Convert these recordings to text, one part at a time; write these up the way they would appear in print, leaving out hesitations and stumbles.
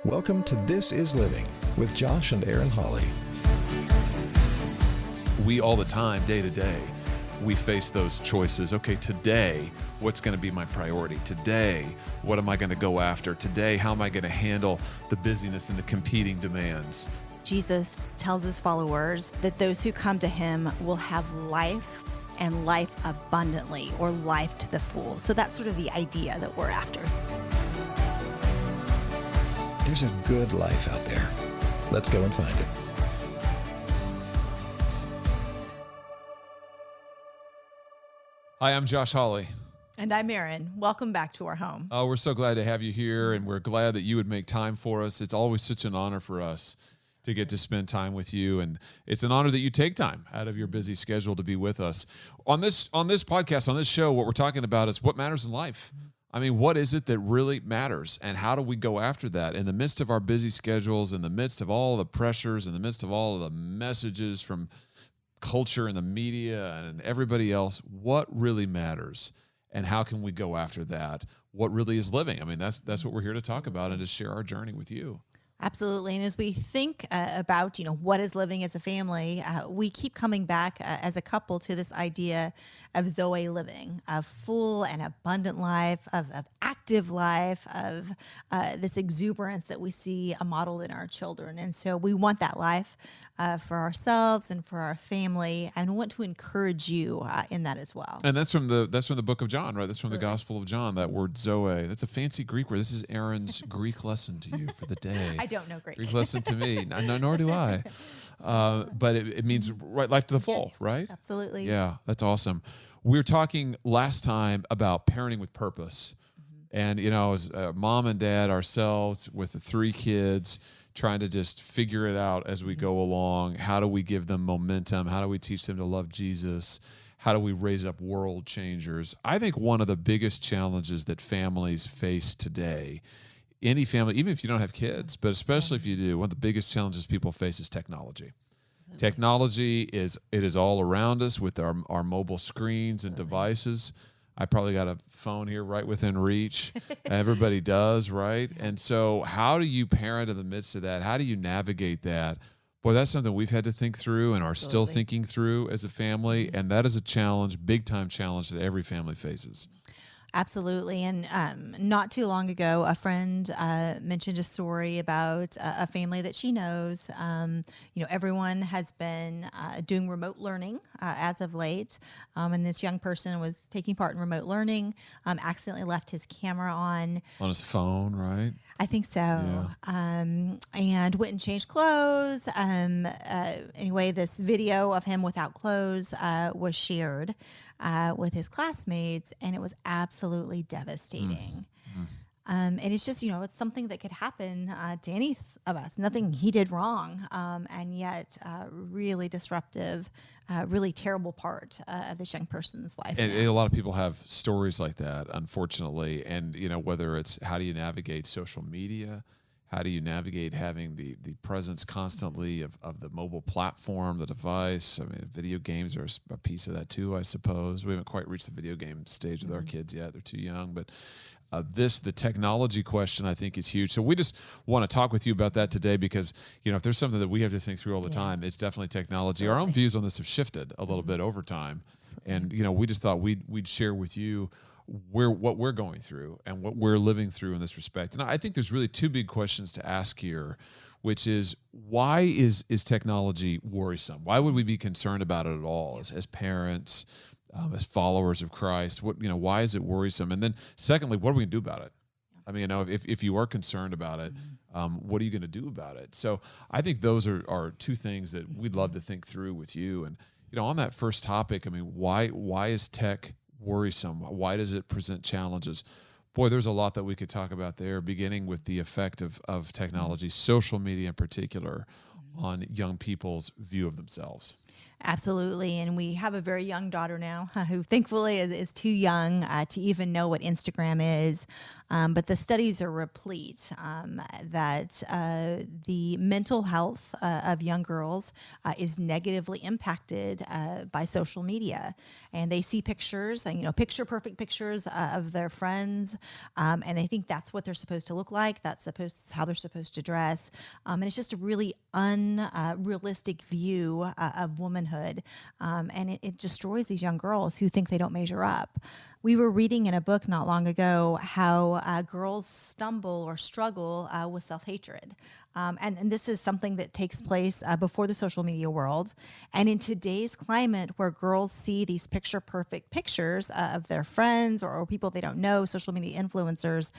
Welcome to This Is Living with Josh and Aaron Hawley. We all the time, day to day, we face those choices. Okay, today, what's going to be my priority? Today, what am I going to go after? Today, how am I going to handle the busyness and the competing demands? Jesus tells his followers that those who come to him will have life and life abundantly, or life to the full. So that's sort of the idea that we're after. There's a good life out there. Let's go and find it. Hi, I'm Josh Hawley. And I'm Aaron. Welcome back to our home. Oh, we're so glad to have you here, and we're glad that you would make time for us. It's always such an honor for us to get to spend time with you, and it's an honor that you take time out of your busy schedule to be with us. On this podcast, on this show, what we're talking about is what matters in life. I mean, what is it that really matters, and how do we go after that in the midst of our busy schedules, in the midst of all the pressures, in the midst of all of the messages from culture and the media and everybody else? What really matters, and how can we go after that? What really is living? I mean, that's what we're here to talk about and to share our journey with you. Absolutely. And as we think about, what is living as a family, we keep coming back as a couple to this idea of Zoe living, a full and abundant life, of active life, of this exuberance that we see modeled in our children. And so we want that life for ourselves and for our family, and want to encourage you in that as well. And that's from the book of John, right? That's from the Gospel of John, that word Zoe. That's a fancy Greek word. This is Aaron's Greek lesson to you for the day. I don't know Greek. Greek lesson to me. No, nor do I. But it means right life to the full, Yes, right? Absolutely. Yeah, that's awesome. We were talking last time about parenting with purpose. And, as mom and dad ourselves with the 3 kids, trying to just figure it out as we go along. How do we give them momentum? How do we teach them to love Jesus? How do we raise up world changers? I think one of the biggest challenges that families face today, any family, even if you don't have kids, but especially if you do, one of the biggest challenges people face is technology. Technology is all around us with our mobile screens and devices. I probably got a phone here right within reach. Everybody does, right? And so how do you parent in the midst of that? How do you navigate that? Boy, that's something we've had to think through and are still thinking through as a family. And that is a challenge, big time challenge that every family faces. Absolutely. And not too long ago, a friend mentioned a story about a family that she knows. Everyone has been doing remote learning as of late. And this young person was taking part in remote learning, accidentally left his camera on his phone, right? I think so. Yeah. And went and changed clothes. Anyway, this video of him without clothes was shared with his classmates, and it was absolutely devastating. And it's just, it's something that could happen to any of us. Nothing he did wrong, and yet really disruptive, really terrible part of this young person's life. And a lot of people have stories like that, unfortunately. And, whether it's how do you navigate social media, how do you navigate having the presence constantly of the mobile platform, the device? I mean, video games are a piece of that too, I suppose. We haven't quite reached the video game stage with our kids yet. They're too young. But the technology question, I think, is huge. So we just want to talk with you about that today because, if there's something that we have to think through all the time, it's definitely technology. Our own views on this have shifted a little bit over time. Absolutely. And, we just thought we'd share with you what we're going through and what we're living through in this respect. And I think there's really 2 big questions to ask here, which is, why is technology worrisome? Why would we be concerned about it at all as parents, as followers of Christ? Why is it worrisome? And then secondly, what are we gonna do about it? I mean, if you are concerned about it, what are you going to do about it? So I think those are 2 things that we'd love to think through with you. And, on that first topic, I mean, why is tech worrisome? Why does it present challenges? Boy, there's a lot that we could talk about there, beginning with the effect of technology, social media in particular, on young people's view of themselves. Absolutely. And we have a very young daughter now who thankfully is too young to even know what Instagram is. But the studies are replete that the mental health of young girls is negatively impacted by social media. And they see pictures, and, picture perfect pictures of their friends. And they think that's what they're supposed to look like. That's how they're supposed to dress. And it's just a really unrealistic view of womanhood. And it destroys these young girls who think they don't measure up. We were reading in a book not long ago how girls stumble or struggle with self-hatred. And this is something that takes place before the social media world. And in today's climate, where girls see these picture-perfect pictures of their friends or people they don't know, social media influencers,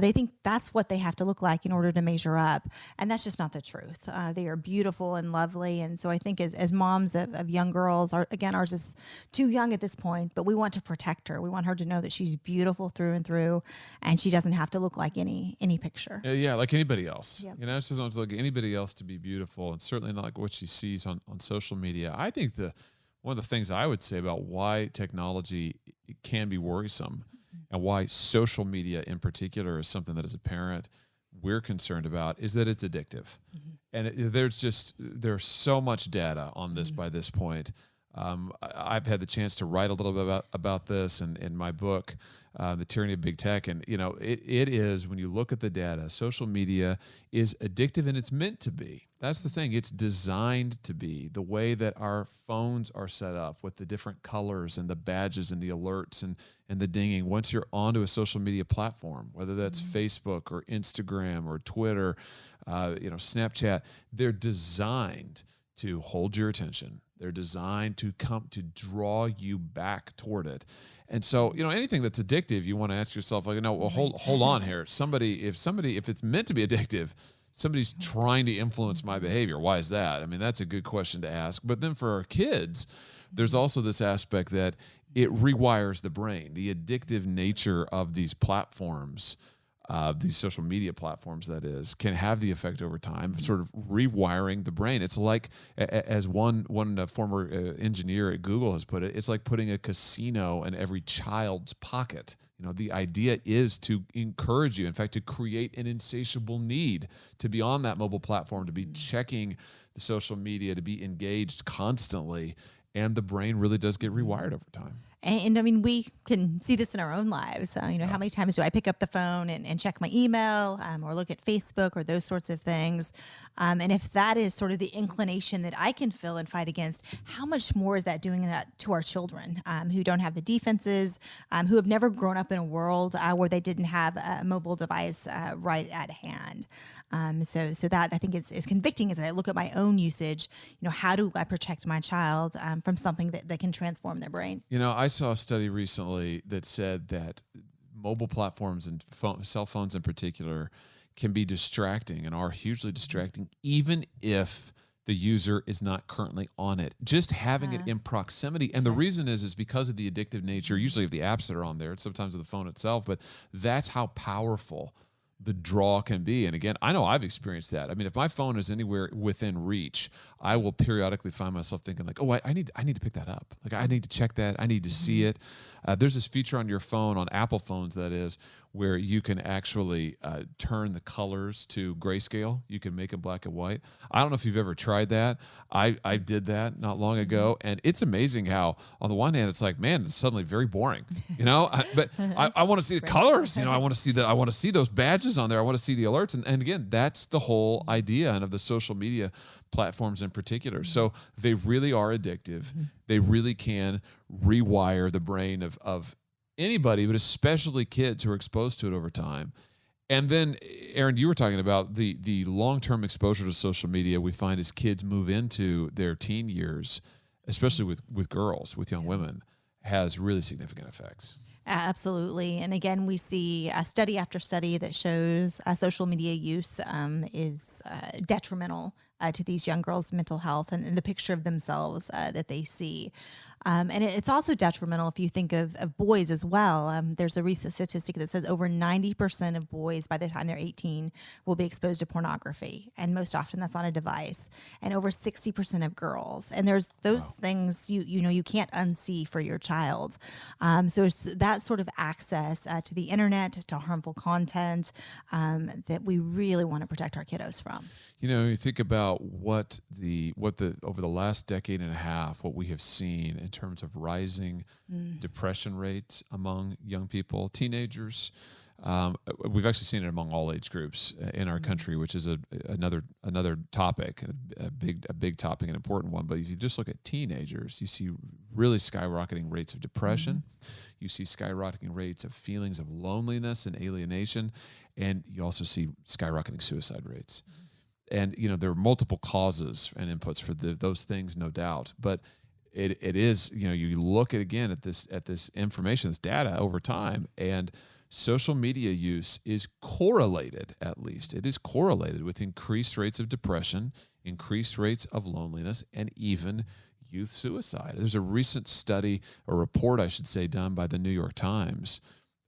they think that's what they have to look like in order to measure up. And that's just not the truth. They are beautiful and lovely. And so I think as moms of young girls, ours is too young at this point, but we want to protect her. We want her to know that she's beautiful through and through, and she doesn't have to look like any picture. Yeah, like anybody else. Yep. She doesn't look like anybody else to be beautiful, and certainly not like what she sees on social media. I think one of the things I would say about why technology can be worrisome and why social media in particular is something that as a parent we're concerned about is that it's addictive. And there's so much data on this by this point. I've had the chance to write a little bit about this in my book, The Tyranny of Big Tech. And, it is, when you look at the data, social media is addictive, and it's meant to be. That's the thing. It's designed to be. The way that our phones are set up with the different colors and the badges and the alerts and the dinging. Once you're onto a social media platform, whether that's Facebook or Instagram or Twitter, Snapchat, they're designed to hold your attention. They're designed to draw you back toward it. And so, anything that's addictive, you want to ask yourself, hold on here. If it's meant to be addictive, somebody's trying to influence my behavior. Why is that? I mean, that's a good question to ask. But then for our kids, there's also this aspect that it rewires the brain. The addictive nature of these platforms, these social media platforms, that is, can have the effect over time of sort of rewiring the brain. It's like, as one former engineer at Google has put it, it's like putting a casino in every child's pocket. The idea is to encourage you, in fact, to create an insatiable need to be on that mobile platform, to be checking the social media, to be engaged constantly. And the brain really does get rewired over time. And I mean, we can see this in our own lives. How many times do I pick up the phone and check my email or look at Facebook or those sorts of things? And if that is sort of the inclination that I can feel and fight against, how much more is that doing that to our children who don't have the defenses, who have never grown up in a world where they didn't have a mobile device right at hand? So that I think is convicting as I look at my own usage. How do I protect my child from something that can transform their brain? I saw a study recently that said that mobile platforms and cell phones in particular can be distracting and are hugely distracting, even if the user is not currently on it. Just having it in proximity. And the reason is because of the addictive nature, usually of the apps that are on there, sometimes of the phone itself, but that's how powerful the draw can be. And again, I know I've experienced that. I mean, if my phone is anywhere within reach, I will periodically find myself thinking like, oh, I need to pick that up. Like, I need to check that. I need to see it. There's this feature on your phone, on Apple phones, that is, where you can actually turn the colors to grayscale. You can make it black and white. I don't know if you've ever tried that. I did that not long ago, and it's amazing how, on the one hand, it's like, man, it's suddenly very boring, but I want to see the colors. I want to see those badges on there. I want to see the alerts, and again, that's the whole idea, and of the social media platforms in particular. So they really are addictive. They really can rewire the brain of anybody, but especially kids who are exposed to it over time. And then, Aaron, you were talking about the long-term exposure to social media we find as kids move into their teen years, especially with girls, with young women, has really significant effects. Absolutely. And again, we see study after study that shows social media use is detrimental to these young girls' mental health and the picture of themselves that they see. And it's also detrimental if you think of boys as well. There's a recent statistic that says over 90% of boys by the time they're 18 will be exposed to pornography. And most often that's on a device. And over 60% of girls. And there's those things you can't unsee for your child. So it's that sort of access to the internet, to harmful content that we really want to protect our kiddos from. You think about what over the last decade and a half, what we have seen in terms of rising depression rates among young people, teenagers. We've actually seen it among all age groups in our country, which is another topic, a big topic, an important one. But if you just look at teenagers, you see really skyrocketing rates of depression. You see skyrocketing rates of feelings of loneliness and alienation, and you also see skyrocketing suicide rates. And there are multiple causes and inputs for those things, no doubt. But it is you look at this information, this data over time, and social media use is correlated, at least it is correlated with increased rates of depression, increased rates of loneliness, and even youth suicide. There's a recent study, a report, I should say, done by the New York Times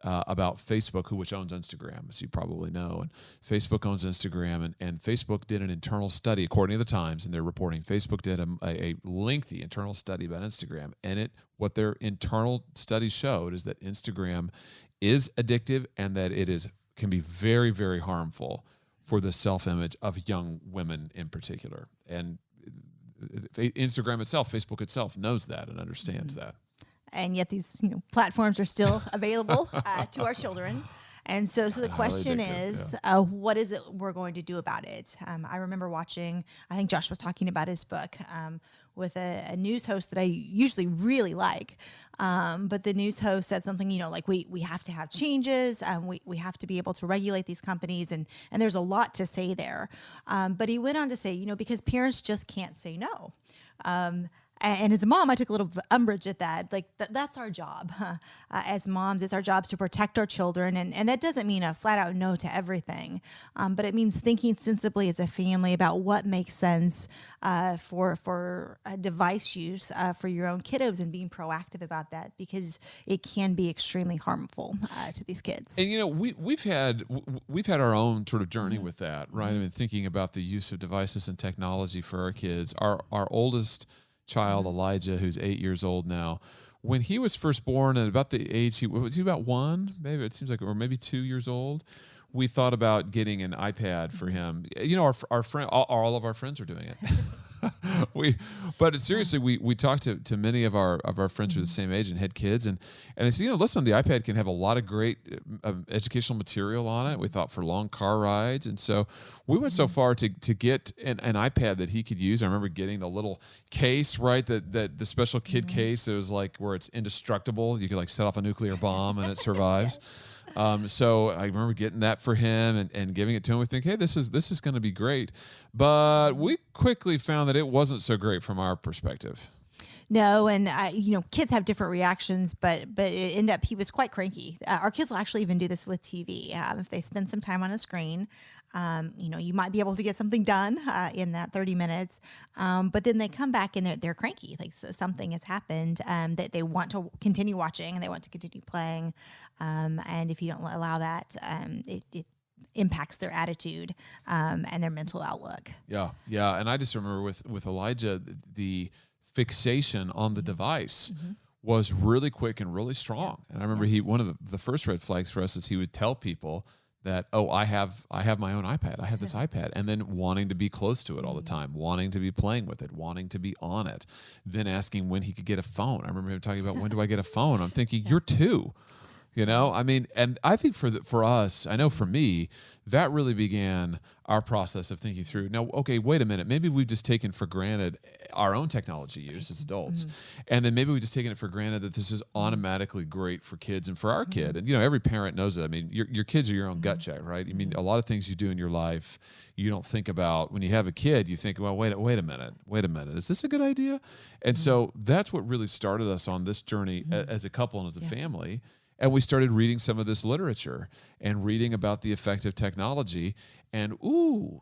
about Facebook, which owns Instagram, as you probably know. And Facebook owns Instagram, and Facebook did an internal study, according to the Times, and they're reporting Facebook did a lengthy internal study about Instagram. And what their internal study showed is that Instagram is addictive and that it can be very, very harmful for the self-image of young women in particular. And Instagram itself, Facebook itself, knows that and understands that. And yet these platforms are still available to our children. And so the question is, what is it we're going to do about it? I remember watching, I think Josh was talking about his book with a news host that I usually really like. But the news host said something, like we have to have changes. We have to be able to regulate these companies. And there's a lot to say there. But he went on to say, because parents just can't say no. And as a mom, I took a little umbrage at that. Like, that's our job. As moms, it's our job to protect our children. And that doesn't mean a flat out no to everything. But it means thinking sensibly as a family about what makes sense for device use for your own kiddos, and being proactive about that, because it can be extremely harmful to these kids. And, we've had our own sort of journey with that, right? I mean, thinking about the use of devices and technology for our kids. Our oldest child, Elijah, who's 8 years old now, when he was first born, and about the age was he about one, maybe it seems like, or maybe 2 years old, we thought about getting an iPad for him. Our friend, all of our friends are doing it. But seriously, we talked to many of our friends who are the same age and had kids, and they said, listen, the iPad can have a lot of great educational material on it. We thought for long car rides, and so we went so far to get an iPad that he could use. I remember getting the little case, right, that the special kid case. It was like where it's indestructible. You could set off a nuclear bomb and it survives. So I remember getting that for him and giving it to him. We think, hey, this is going to be great. But we quickly found that it wasn't so great from our perspective. No, and kids have different reactions, but it ended up he was quite cranky. Our kids will actually even do this with TV. If they spend some time on a screen, you might be able to get something done in that 30 minutes, but then they come back and they're cranky. Like something has happened that they want to continue watching and they want to continue playing, and if you don't allow that, it impacts their attitude and their mental outlook. Yeah, and I just remember with Elijah, the fixation on the device was really quick and really strong. And I remember one of the first red flags for us is he would tell people that, I have my own iPad. I have this iPad. And then wanting to be close to it all the time, wanting to be playing with it, wanting to be on it, then asking when he could get a phone. I remember him talking about, when do I get a phone? I'm thinking, you're 2. I mean, and I think for us, I know for me, that really began our process of thinking through, now, okay, wait a minute, maybe we've just taken for granted our own technology use as adults. And then maybe we've just taken it for granted that this is automatically great for kids and for our kid. And, every parent knows that. I mean, your kids are your own gut check, right? I mean, a lot of things you do in your life, you don't think about. When you have a kid, you think, well, wait a minute, is this a good idea? And so that's what really started us on this journey as a couple and as a family. And we started reading some of this literature and reading about the effect of technology. And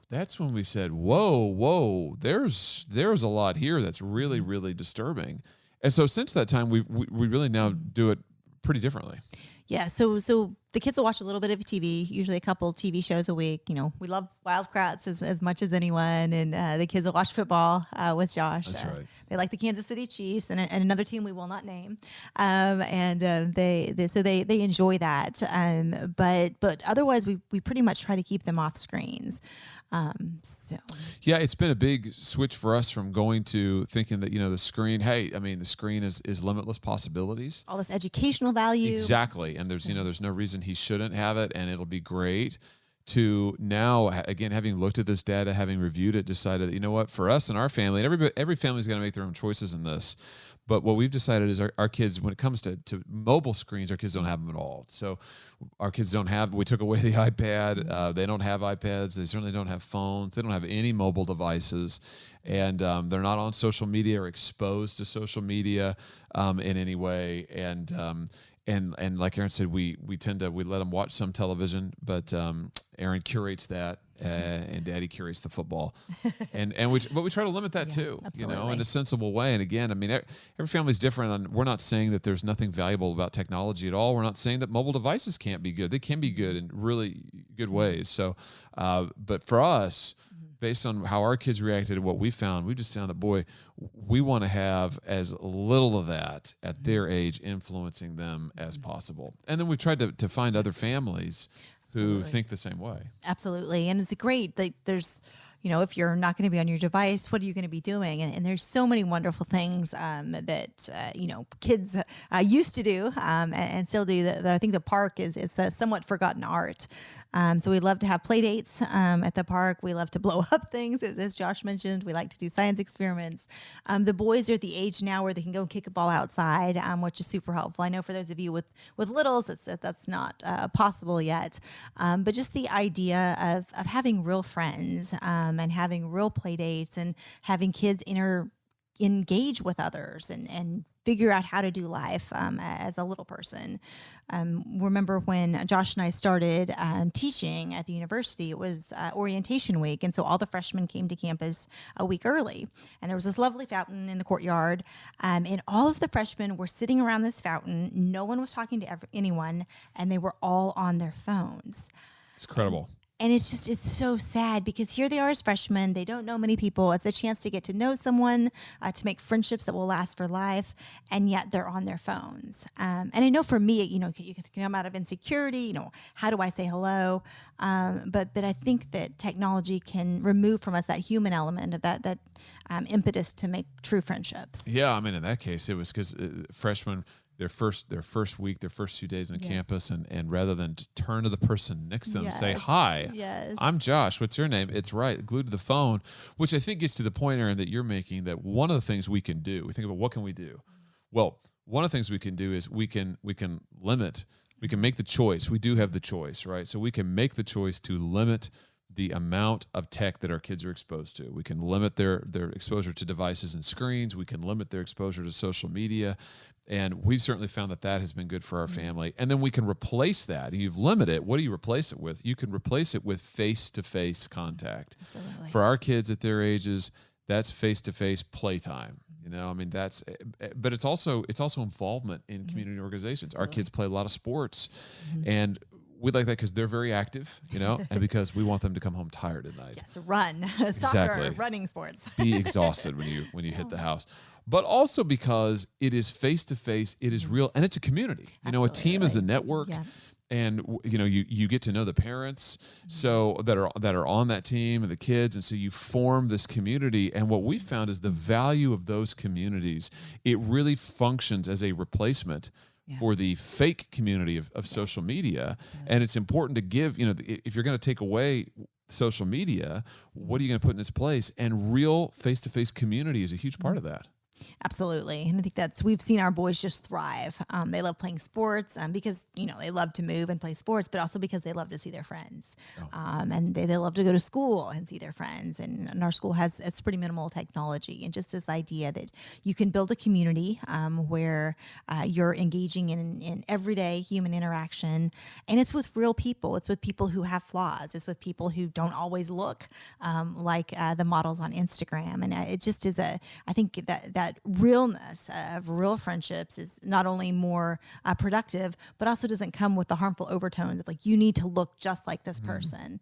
that's when we said, whoa, there's a lot here that's really, really disturbing. And so since that time, we really now do it pretty differently. Yeah, so the kids will watch a little bit of TV, usually a couple TV shows a week. You know, we love Wildcats as much as anyone, and the kids will watch football with Josh. That's right. They like the Kansas City Chiefs and another team we will not name, they enjoy that. But otherwise, we pretty much try to keep them off screens. Yeah, it's been a big switch for us from going to thinking that, the screen, the screen is limitless possibilities. All this educational value. Exactly. And there's no reason he shouldn't have it, and it'll be great. To now, again, having looked at this data, having reviewed it, decided that, what, for us and our family, and every family's going to make their own choices in this. But what we've decided is our kids, when it comes to mobile screens, our kids don't have them at all. So our kids we took away the iPad. They don't have iPads. They certainly don't have phones. They don't have any mobile devices. And they're not on social media or exposed to social media in any way. And like Aaron said, we let them watch some television, but Aaron curates that, and Daddy curates the football, but we try to limit that too, absolutely. in a sensible way. And again, every family's different. And we're not saying that there's nothing valuable about technology at all. We're not saying that mobile devices can't be good. They can be good in really good ways. So, but for us, based on how our kids reacted to what we found, we just found that, boy, we want to have as little of that at their age influencing them as possible. And then we tried to find other families who think the same way. Absolutely. And it's great that there's, if you're not going to be on your device, what are you going to be doing? And there's so many wonderful things that kids used to do and still do. That I think the park is a somewhat forgotten art. So we love to have play dates at the park. We love to blow up things, as Josh mentioned. We like to do science experiments. The boys are at the age now where they can go kick a ball outside, which is super helpful. I know for those of you with littles, that's not possible yet. But just the idea of having real friends and having real play dates and having kids engage with others and figure out how to do life as a little person. Remember when Josh and I started teaching at the university, it was orientation week. And so all the freshmen came to campus a week early. And there was this lovely fountain in the courtyard. And all of the freshmen were sitting around this fountain. No one was talking to anyone. And they were all on their phones. It's incredible. And it's so sad because here they are as freshmen. They don't know many people. It's a chance to get to know someone, to make friendships that will last for life. And yet they're on their phones. And I know for me, you can come out of insecurity, how do I say hello? But I think that technology can remove from us that human element of that impetus to make true friendships. Yeah. In that case, it was because freshmen, their first week, their first few days on campus, and rather than just turn to the person next to them and say, "Hi, I'm Josh. What's your name?" It's right, glued to the phone, which I think gets to the point, Aaron, that you're making, that one of the things we can do, we think about what can we do? Well, one of the things we can do is we can limit, we can make the choice. We do have the choice, right? So we can make the choice to limit the amount of tech that our kids are exposed to. We can limit their exposure to devices and screens. We can limit their exposure to social media. And we've certainly found that has been good for our family. And then we can replace that. You've limited it. What do you replace it with? You can replace it with face-to-face contact. Absolutely. For our kids at their ages, that's face-to-face playtime. But it's also involvement in community organizations. Our kids play a lot of sports, and we like that because they're very active, and because we want them to come home tired at night. Yes, run, soccer, running sports. Be exhausted when you hit the house. But also because it is face-to-face, it is real, and it's a community. A team is a network. Yeah. And you get to know the parents so that are on that team and the kids, and so you form this community. And what we found is the value of those communities. It really functions as a replacement for the fake community of social media. And it's important to give, if you're going to take away social media, what are you going to put in its place? And real face-to-face community is a huge part of that. Absolutely. And I think we've seen our boys just thrive. They love playing sports because, they love to move and play sports, but also because they love to see their friends. And they love to go to school and see their friends. And our school it's pretty minimal technology. And just this idea that you can build a community where you're engaging in everyday human interaction. And it's with real people. It's with people who have flaws. It's with people who don't always look like the models on Instagram. And it just is I think that realness of real friendships is not only more productive, but also doesn't come with the harmful overtones of like, you need to look just like this person.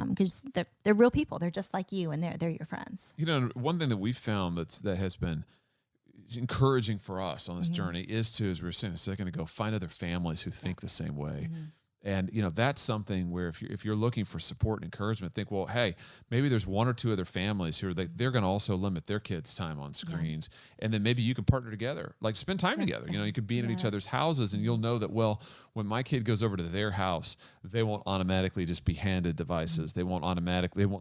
Because they're real people. They're just like you, and they're your friends. One thing that we found that has been encouraging for us on this journey is as we were saying a second ago, find other families who think the same way. And that's something where if you're looking for support and encouragement, think, well, hey, maybe there's one or two other families who they're going to also limit their kids' time on screens, and then maybe you can partner together, like spend time together. You could be in each other's houses, and you'll know that, well, when my kid goes over to their house, they won't automatically just be handed devices. They won't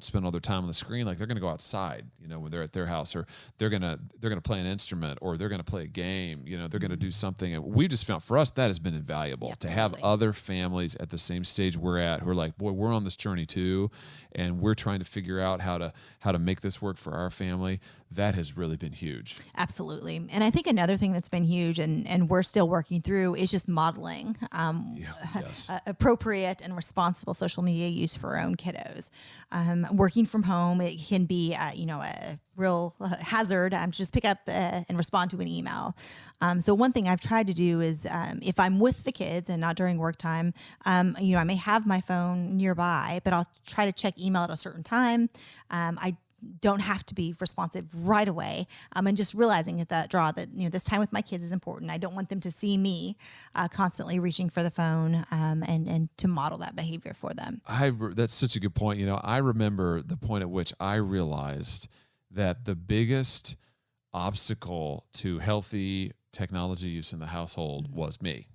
spend all their time on the screen. Like they're going to go outside, when they're at their house, or they're going to play an instrument, or they're going to play a game. They're going to do something. And we just found for us that has been invaluable to have other families at the same stage we're at who are like, boy, we're on this journey too, and we're trying to figure out how to make this work for our family. That has really been huge. Absolutely. And I think another thing that's been huge and we're still working through is just modeling appropriate and responsible social media use for our own kiddos. Working from home, it can be a real hazard to just pick up and respond to an email. So one thing I've tried to do is if I'm with the kids and not during work time, I may have my phone nearby, but I'll try to check email at a certain time. I don't have to be responsive right away. And just realizing that this time with my kids is important. I don't want them to see me constantly reaching for the phone and to model that behavior for them. That's such a good point. I remember the point at which I realized that the biggest obstacle to healthy technology use in the household was me.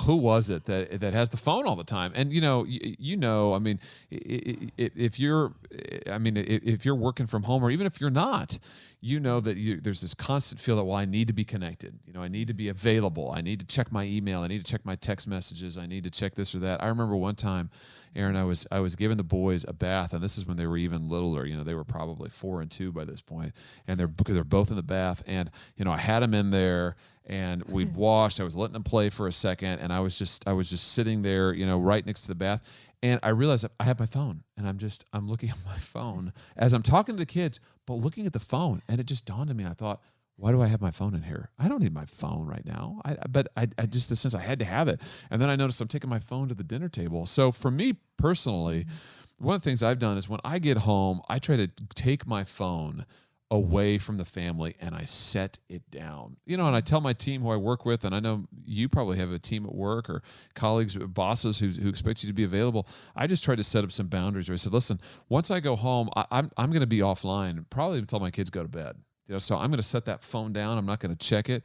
Who was it that has the phone all the time? And I mean, if you're working from home, or even if you're not, that there's this constant feel that, well, I need to be connected. I need to be available. I need to check my email. I need to check my text messages. I need to check this or that. I remember one time, Aaron, I was giving the boys a bath, and this is when they were even littler. They were probably 4 and 2 by this point, and they're both in the bath. And I had them in there, and we'd washed. I was letting them play for a second, and I was just sitting there, right next to the bath. And I realized that I have my phone, and I'm looking at my phone as I'm talking to the kids, but looking at the phone. And it just dawned on me. I thought, why do I have my phone in here? I don't need my phone right now. But I just, the sense I had to have it. And then I noticed I'm taking my phone to the dinner table. So for me personally, one of the things I've done is when I get home, I try to take my phone away from the family and I set it down. And I tell my team who I work with, and I know you probably have a team at work or colleagues, bosses who expect you to be available. I just try to set up some boundaries where I said, listen, once I go home, I'm going to be offline probably until my kids go to bed. So I'm going to set that phone down. I'm not going to check it.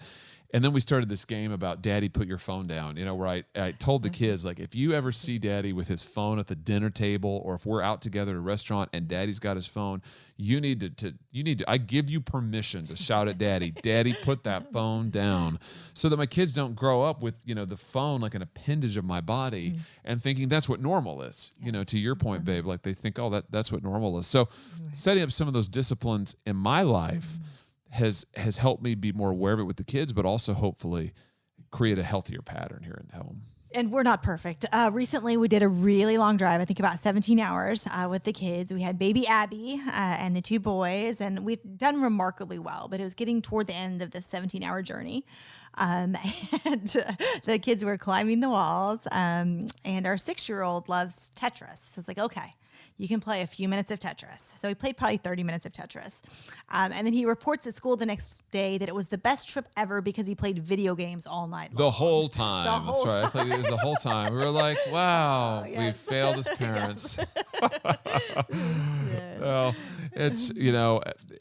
And then we started this game about Daddy, put your phone down, where I told the kids, like, if you ever see Daddy with his phone at the dinner table, or if we're out together at a restaurant and Daddy's got his phone, you need to, I give you permission to shout at Daddy, Daddy, put that phone down, so that my kids don't grow up with, the phone like an appendage of my body and thinking that's what normal is, to your point, babe, like they think, oh, that's what normal is. So setting up some of those disciplines in my life has helped me be more aware of it with the kids, but also hopefully create a healthier pattern here at home. And we're not perfect. Recently, we did a really long drive, I think about 17 hours with the kids. We had baby Abby and the 2 boys, and we'd done remarkably well, but it was getting toward the end of this 17-hour journey. And the kids were climbing the walls, and our 6-year-old loves Tetris. So it's like, okay, you can play a few minutes of Tetris. So he played probably 30 minutes of Tetris. And then he reports at school the next day that it was the best trip ever because he played video games all night long. The whole time. That's right. I played it the whole time. We were like, wow, we failed as parents. Well, it's,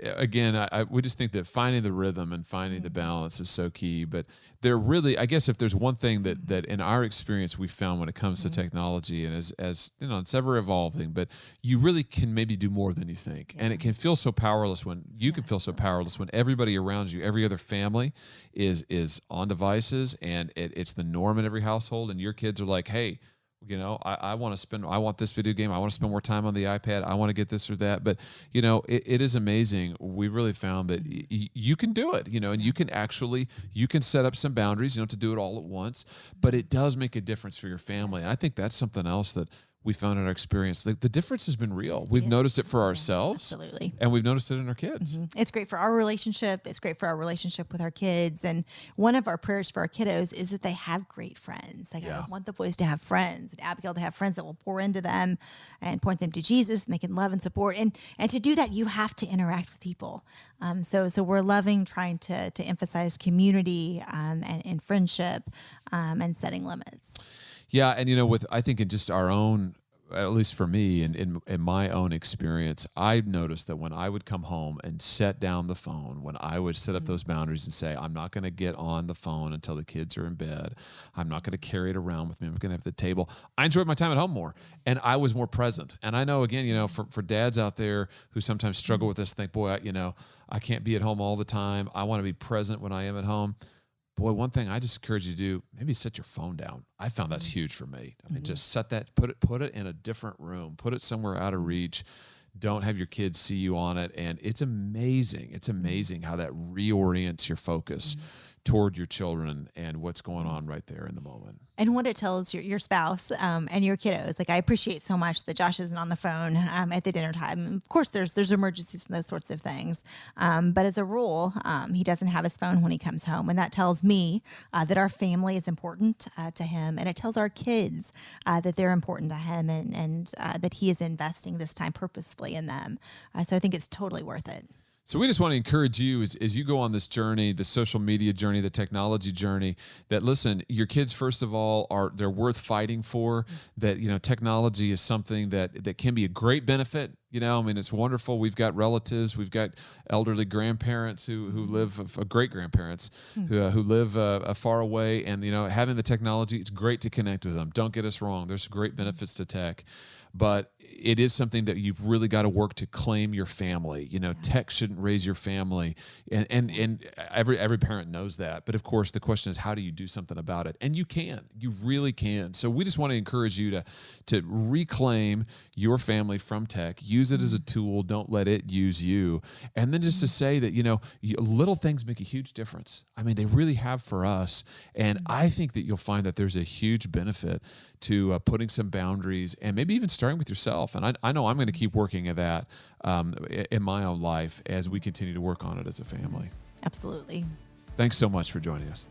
again, we just think that finding the rhythm and finding the balance is so key. But they're really, I guess if there's one thing that in our experience we found when it comes to technology, and as it's ever evolving, but you really can maybe do more than you think. And it can feel so powerless when you can feel so powerless when everybody around you, every other family is on devices, and it's the norm in every household. And your kids are like, hey, I want this video game. I want to spend more time on the iPad. I want to get this or that. But, it is amazing. We really found that you can do it, and you can set up some boundaries. You don't have to do it all at once, but it does make a difference for your family. And I think that's something else that we found in our experience. The difference has been real. We've noticed it for ourselves. Absolutely. And we've noticed it in our kids. It's great for our relationship. It's great for our relationship with our kids. And one of our prayers for our kiddos is that they have great friends. Like, I want the boys to have friends, and Abigail to have friends that will pour into them and point them to Jesus, and they can love and support. And to do that, you have to interact with people. So we're loving trying to emphasize community and friendship and setting limits. Yeah, and I think in just our own, at least for me, and in my own experience, I noticed that when I would come home and set down the phone, when I would set up those boundaries and say, I'm not going to get on the phone until the kids are in bed, I'm not going to carry it around with me, I'm going to have the table, I enjoyed my time at home more, and I was more present. And I know, again, for dads out there who sometimes struggle with this, think, boy, I can't be at home all the time, I want to be present when I am at home. Boy, one thing I just encourage you to do, maybe set your phone down. I found that's huge for me. I mean, just set that, put it in a different room, put it somewhere out of reach. Don't have your kids see you on it. And it's amazing. It's amazing how that reorients your focus toward your children and what's going on right there in the moment. And what it tells your spouse and your kiddos. Like, I appreciate so much that Josh isn't on the phone at the dinner time. Of course, there's emergencies and those sorts of things. But as a rule, he doesn't have his phone when he comes home. And that tells me that our family is important to him. And it tells our kids that they're important to him and that he is investing this time purposefully in them. So I think it's totally worth it. So we just want to encourage you as you go on this journey, the social media journey, the technology journey, that listen, your kids, first of all, they're worth fighting for, that, technology is something that can be a great benefit. I mean, it's wonderful. We've got relatives, we've got elderly grandparents who live, great grandparents who live far away, and, having the technology, it's great to connect with them. Don't get us wrong. There's great benefits to tech, but it is something that you've really got to work to claim your family. Tech shouldn't raise your family, and every parent knows that. But of course, the question is, how do you do something about it? And you really can. So we just want to encourage you to reclaim your family from tech. Use it as a tool. Don't let it use you. And then just to say that little things make a huge difference. I mean, they really have for us. And I think that you'll find that there's a huge benefit to putting some boundaries and maybe even starting with yourself. And I know I'm going to keep working at that in my own life as we continue to work on it as a family. Absolutely. Thanks so much for joining us.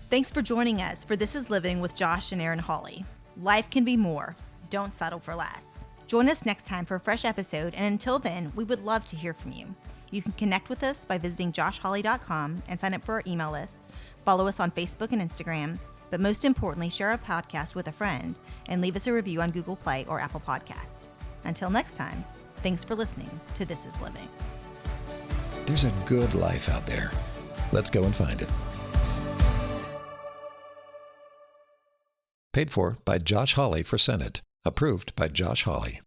Thanks for joining us for This is Living with Josh and Erin Hawley. Life can be more. Don't settle for less. Join us next time for a fresh episode, and until then, we would love to hear from you. You can connect with us by visiting joshhawley.com and sign up for our email list. Follow us on Facebook and Instagram, but most importantly, share our podcast with a friend and leave us a review on Google Play or Apple Podcast. Until next time, thanks for listening to This is Living. There's a good life out there. Let's go and find it. Paid for by Josh Hawley for Senate. Approved by Josh Hawley.